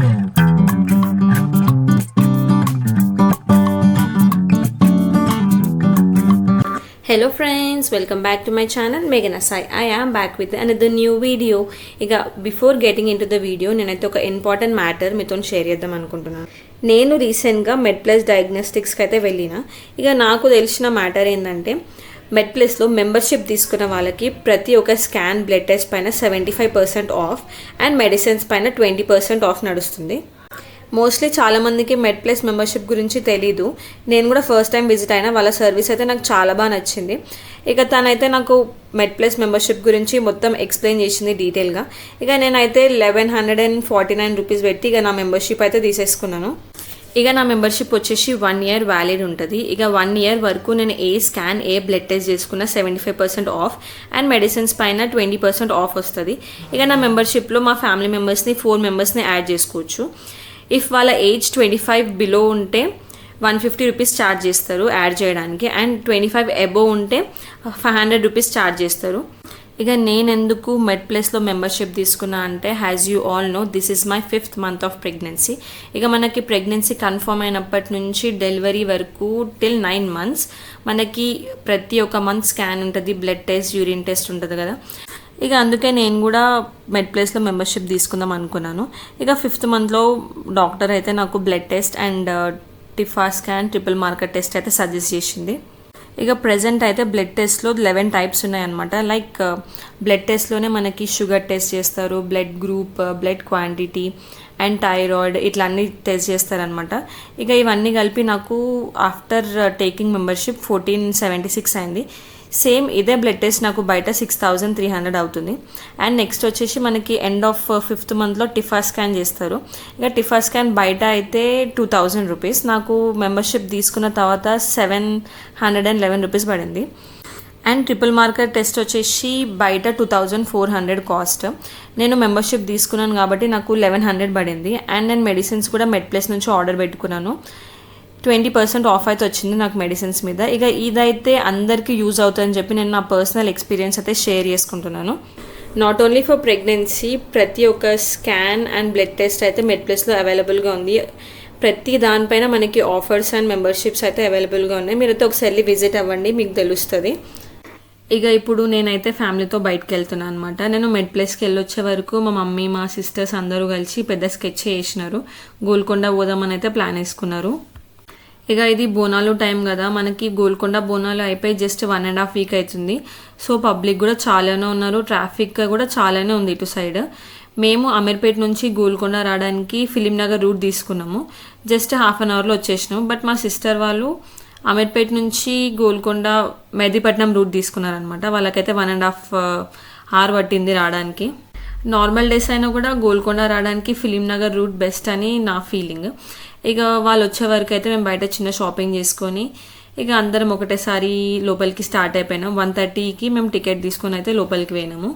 Hello friends, welcome back to my channel Meghana Sai. I am back with another new video. Before getting into the video, నేనైతే ఒక important matter మీతో share చేద్దాం అనుకుంటున్నాను. నేను రీసెంట్గా మెడ్ప్లస్ డయాగ్నోస్టిక్స్కి అయితే వెళ్ళిన. నాకు తెలిసిన మ్యాటర్ ఏంటంటే మెడ్ప్లస్లో మెంబర్షిప్ తీసుకున్న వాళ్ళకి ప్రతి ఒక్క స్కాన్ బ్లడ్ టెస్ట్ పైన 75% ఆఫ్ అండ్ మెడిసిన్స్ పైన 20% ఆఫ్ నడుస్తుంది. మోస్ట్లీ చాలామందికి మెడ్ప్లస్ మెంబర్షిప్ గురించి తెలీదు. నేను కూడా ఫస్ట్ టైం విజిట్ అయినా వాళ్ళ సర్వీస్ అయితే నాకు చాలా బాగా నచ్చింది. తనైతే నాకు మెడ్ప్లస్ మెంబర్షిప్ గురించి మొత్తం ఎక్స్ప్లెయిన్ చేసింది డీటెయిల్గా. నేనైతే 1149 రూపీస్ పెట్టి నా మెంబర్షిప్ అయితే తీసేసుకున్నాను. నా మెంబర్షిప్ వచ్చేసి 1 year వ్యాలిడ్ ఉంటుంది. 1 year వరకు నేను ఏ స్కాన్ ఏ బ్లడ్ టెస్ట్ చేసుకున్న 75% ఆఫ్ అండ్ మెడిసిన్స్ పైన 20% ఆఫ్ వస్తుంది. నా మెంబర్షిప్లో మా ఫ్యామిలీ మెంబర్స్ని 4 మెంబర్స్ని యాడ్ చేసుకోవచ్చు. ఇఫ్ వాళ్ళ ఏజ్ 25 బిలో ఉంటే 150 రూపీస్ ఛార్జ్ చేస్తారు యాడ్ చేయడానికి, అండ్ 25 అబోవ్ ఉంటే 500 రూపీస్ ఛార్జ్ చేస్తారు. నేను ఎందుకు మెడ్ప్లస్లో మెంబర్షిప్ తీసుకున్నా అంటే, as you all know, this is my 5th month of pregnancy. మనకి ప్రెగ్నెన్సీ కన్ఫర్మ్ అయినప్పటి నుంచి డెలివరీ వరకు టిల్ 9 months మనకి ప్రతి ఒక్క మంత్ స్కాన్ ఉంటుంది, బ్లడ్ టెస్ట్, యూరిన్ టెస్ట్ ఉంటుంది కదా. అందుకే నేను కూడా మెడ్ప్లస్లో మెంబర్షిప్ తీసుకుందాం అనుకున్నాను. 5th monthలో డాక్టర్ అయితే నాకు blood test and TIFFA scan, triple marker test అయితే సజెస్ట్ చేసింది. ప్రెజెంట్ అయితే బ్లడ్ టెస్ట్లో 11 టైప్స్ ఉన్నాయన్నమాట. బ్లడ్ టెస్ట్లోనే మనకి షుగర్ టెస్ట్ చేస్తారు, blood group, blood quantity and thyroid, ఇట్లా అన్నీ టెస్ట్ చేస్తారనమాట. ఇవన్నీ కలిపి నాకు ఆఫ్టర్ టేకింగ్ మెంబర్షిప్ 1476 అయింది. సేమ్ ఇదే బ్లడ్ టెస్ట్ నాకు బయట 6300 అవుతుంది. అండ్ నెక్స్ట్ వచ్చేసి మనకి ఎండ్ ఆఫ్ 5th monthలో టిఫా స్కాన్ చేస్తారు. టిఫా స్కాన్ బయట అయితే 2000 రూపీస్, నాకు మెంబర్షిప్ తీసుకున్న తర్వాత 711 రూపీస్ పడింది. అండ్ ట్రిపుల్ మార్కర్ టెస్ట్ వచ్చేసి బయట 2400 కాస్ట్. నేను మెంబర్షిప్ తీసుకున్నాను కాబట్టి నాకు 1100 పడింది. అండ్ నేను మెడిసిన్స్ కూడా మెడ్ప్లస్ నుంచి ఆర్డర్ పెట్టుకున్నాను. 20% ఆఫ్ అయితే వచ్చింది నాకు మెడిసిన్స్ మీద. ఇదైతే అందరికీ యూజ్ అవుతుందని చెప్పి నేను నా పర్సనల్ ఎక్స్పీరియన్స్ అయితే షేర్ చేసుకుంటున్నాను. నాట్ ఓన్లీ ఫర్ ప్రెగ్నెన్సీ, ప్రతి ఒక్క స్కాన్ అండ్ బ్లడ్ టెస్ట్ అయితే మెడ్ప్లస్లో అవైలబుల్గా ఉంది. ప్రతి దానిపైన మనకి ఆఫర్స్ అండ్ మెంబర్షిప్స్ అయితే అవైలబుల్గా ఉన్నాయి. మీరైతే ఒకసారి విజిట్ అవ్వండి, మీకు తెలుస్తుంది. ఇప్పుడు నేనైతే ఫ్యామిలీతో బయటకు వెళ్తున్నాను అనమాట. నేను మెడ్ప్లస్కి వెళ్ళొచ్చే వరకు మా మమ్మీ, మా సిస్టర్స్ అందరూ కలిసి పెద్ద స్కెచ్ చేసినారు. గోల్కొండ పోదామని అయితే ప్లాన్ వేసుకున్నారు. ఇది బోనాలు టైం కదా, మనకి గోల్కొండ బోనాలు అయిపోయి జస్ట్ 1.5 week అవుతుంది. సో పబ్లిక్ కూడా చాలానే ఉన్నారు, ట్రాఫిక్ కూడా చాలానే ఉంది ఇటు సైడ్. మేము అమీర్పేట నుంచి గోల్కొండ రావడానికి ఫిలిం నగర్ రూట్ తీసుకున్నాము. జస్ట్ 1/2 hourలో వచ్చేసినాం. బట్ మా సిస్టర్ వాళ్ళు అమీర్పేట నుంచి గోల్కొండ మెహదీపట్నం రూట్ తీసుకున్నారనమాట. వాళ్ళకైతే 1.5 hour పట్టింది రావడానికి. నార్మల్ డేస్ అయినా కూడా గోల్కొండ రావడానికి ఫిలిం నగర్ రూట్ బెస్ట్ అని నా ఫీలింగ్. వాళ్ళు వచ్చే వరకు అయితే మేము బయట చిన్న షాపింగ్ చేసుకొని అందరం ఒకటేసారి లోపలికి స్టార్ట్ అయిపోయినాం. 1:30కి మేము టికెట్ తీసుకొని అయితే లోపలికి పోయినాము.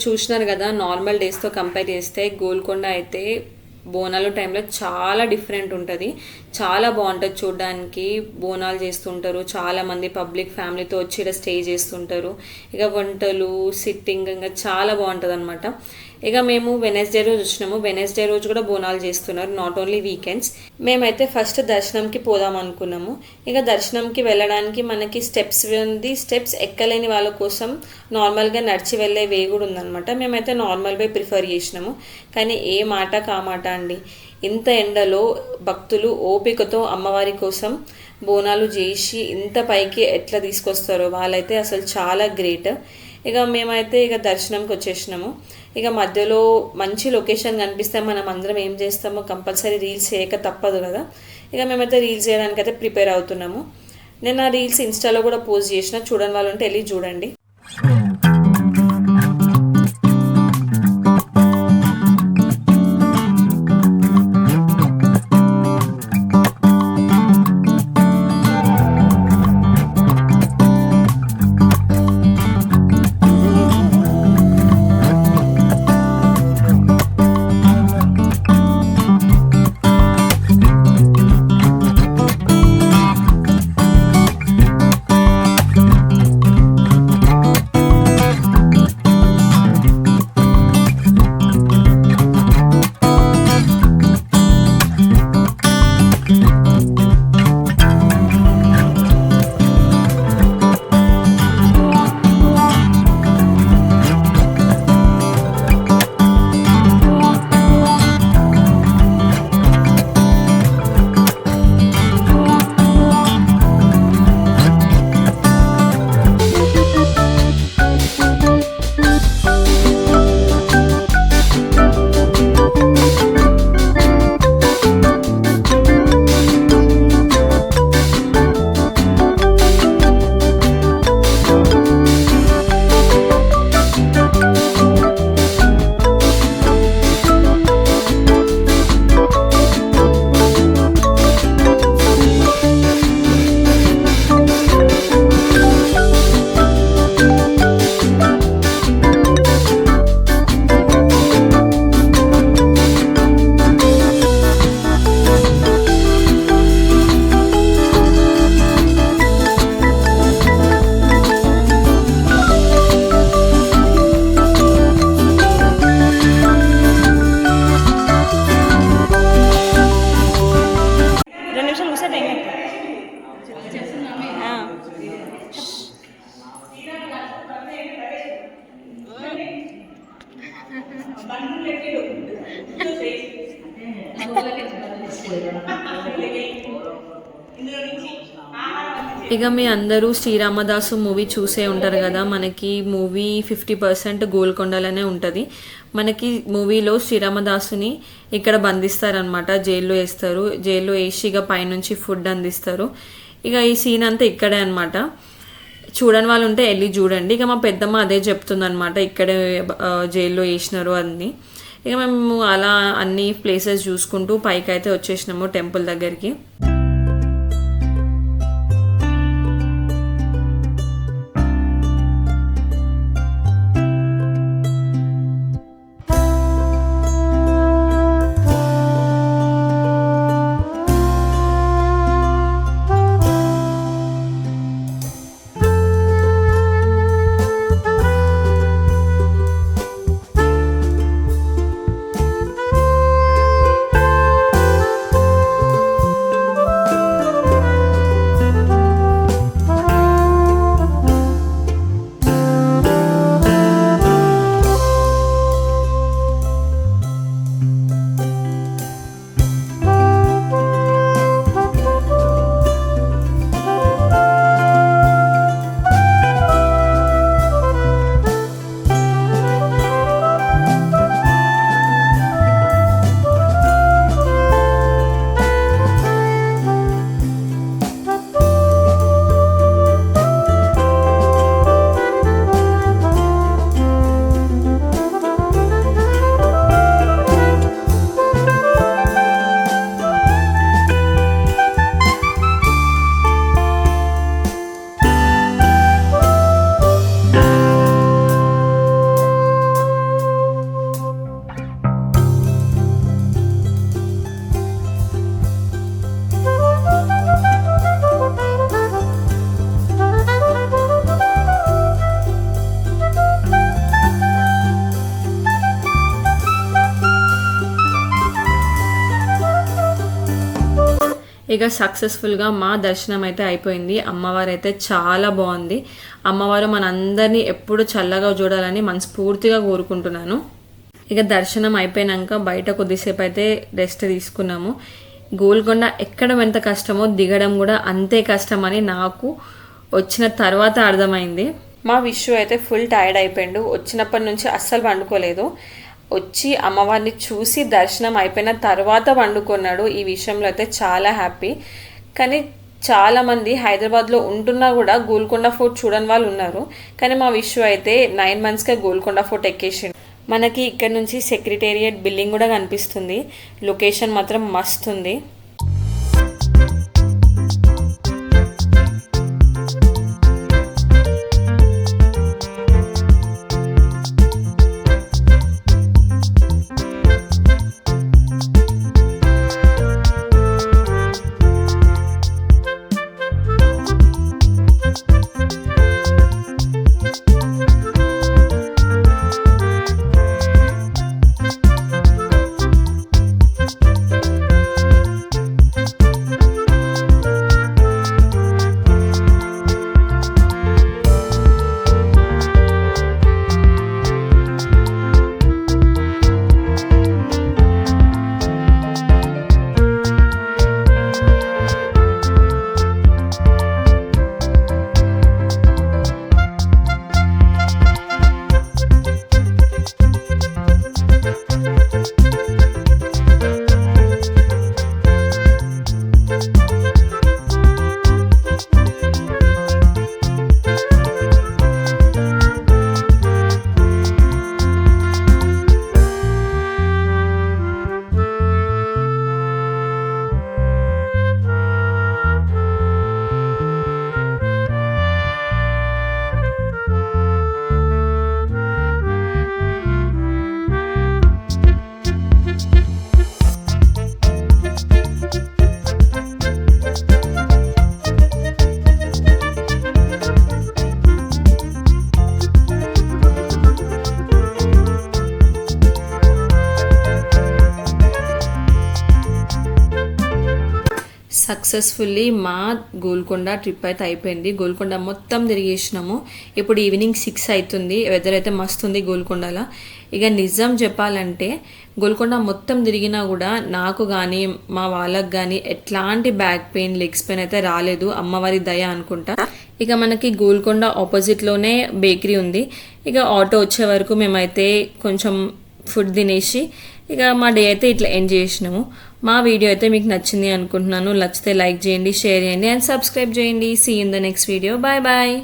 చూసినారు కదా, నార్మల్ డేస్తో కంపేర్ చేస్తే గోల్కొండ అయితే బోనాలు టైంలో చాలా డిఫరెంట్ ఉంటుంది. చాలా బాగుంటుంది చూడడానికి. బోనాలు చేస్తుంటారు, చాలామంది పబ్లిక్ ఫ్యామిలీతో వచ్చి ఇక్కడ స్టే చేస్తుంటారు. ఇక వంటలు, సిట్టింగ్, ఇంకా చాలా బాగుంటుంది అనమాట. ఇక మేము వెనస్డే రోజు వచ్చినాము. వెనస్డే రోజు కూడా బోనాలు చేస్తున్నారు, నాట్ ఓన్లీ వీకెండ్స్. మేమైతే ఫస్ట్ దర్శనంకి పోదాం అనుకున్నాము. ఇక దర్శనంకి వెళ్ళడానికి మనకి స్టెప్స్ ఉంది. స్టెప్స్ ఎక్కలేని వాళ్ళ కోసం నార్మల్గా నడిచి వెళ్ళే వే కూడా ఉందన్నమాట. మేమైతే నార్మల్ వే ప్రిఫర్ చేసినాము. కానీ ఏ మాట కామాట అండి, ఇంత ఎండలో భక్తులు ఓపికతో అమ్మవారి కోసం బోనాలు చేసి ఇంత పైకి ఎట్లా తీసుకొస్తారో వాళ్ళైతే అసలు చాలా గ్రేట్. ఇక మేమైతే ఇక దర్శనంకి వచ్చేసినాము. ఇక మధ్యలో మంచి లొకేషన్ కనిపిస్తే మనం అందరం ఏం చేస్తామో కంపల్సరీ రీల్స్ చేయక తప్పదు కదా. ఇక మేమైతే రీల్స్ చేయడానికైతే ప్రిపేర్ అవుతున్నాము. నేను ఆ రీల్స్ ఇన్స్టాలో కూడా పోస్ట్ చేసిన, చూడని వాళ్ళు ఉంటే వెళ్ళి చూడండి. ఇక మీ అందరూ శ్రీరామదాసు మూవీ చూసే ఉంటారు కదా. మనకి మూవీ 50% గోల్కొండలోనే ఉంటుంది. మనకి మూవీలో శ్రీరామదాసుని ఇక్కడ బంధిస్తారనమాట, జైల్లో వేస్తారు. జైల్లో వేసి ఇక పైనుంచి ఫుడ్ అందిస్తారు. ఇక ఈ సీన్ అంతా ఇక్కడే అనమాట. చూడని వాళ్ళు ఉంటే వెళ్ళి చూడండి. ఇక మా పెద్దమ్మ అదే చెప్తుంది అనమాట, ఇక్కడే జైల్లో వేసినారు అని. ఇక మేము అలా అన్ని ప్లేసెస్ చూసుకుంటూ పైకి అయితే వచ్చేసినాము టెంపుల్ దగ్గరికి. ఇక సక్సెస్ఫుల్గా మా దర్శనం అయితే అయిపోయింది. అమ్మవారు అయితే చాలా బాగుంది. అమ్మవారు మనందరినీ ఎప్పుడు చల్లగా చూడాలని మనస్ఫూర్తిగా కోరుకుంటున్నాను. ఇక దర్శనం అయిపోయాక బయట కొద్దిసేపు అయితే రెస్ట్ తీసుకున్నాము. గోల్కొండ ఎక్కడం ఎంత కష్టమో దిగడం కూడా అంతే కష్టమని నాకు వచ్చిన తర్వాత అర్థమైంది. మా విషు అయితే ఫుల్ టైర్డ్ అయిపోయిండు. వచ్చినప్పటి నుంచి అస్సలు వండుకోలేదు. వచ్చి అమ్మవారిని చూసి దర్శనం అయిపోయిన తర్వాత వండుకున్నాడు. ఈ విషయంలో అయితే చాలా హ్యాపీ. కానీ చాలామంది హైదరాబాద్లో ఉంటున్నా కూడా గోల్కొండ ఫోర్ట్ చూడని వాళ్ళు ఉన్నారు. కానీ మా విషు అయితే 9 monthsకే గోల్కొండ ఫోర్ట్ ఎక్కేసిండు. మనకి ఇక్కడ నుంచి సెక్రటేరియట్ బిల్డింగ్ కూడా కనిపిస్తుంది. లొకేషన్ మాత్రం మస్తు ఉంది. సక్సెస్ఫుల్లీ మా గోల్కొండ ట్రిప్ అయితే అయిపోయింది. గోల్కొండ మొత్తం తిరిగేసినాము. ఇప్పుడు ఈవినింగ్ 6 అవుతుంది. వెదర్ అయితే మస్తు ఉంది గోల్కొండలో. ఇక నిజం చెప్పాలంటే గోల్కొండ మొత్తం తిరిగినా కూడా నాకు కానీ మా వాళ్ళకి కానీ ఎట్లాంటి బ్యాక్ పెయిన్ లెగ్స్ పెయిన్ అయితే రాలేదు. అమ్మవారి దయ అనుకుంటా. ఇక మనకి గోల్కొండ ఆపోజిట్లోనే బేకరీ ఉంది. ఇక ఆటో వచ్చే వరకు మేమైతే కొంచెం ఫుడ్ తినేసి ఇక మా డే అయితే ఇట్లా ఎండ్ చేసినాము. మా వీడియో అయితే మీకు నచ్చింది అనుకుంటున్నాను. నచ్చితే లైక్ చేయండి, షేర్ చేయండి అండ్ సబ్స్క్రైబ్ చేయండి. See in the next video. Bye bye.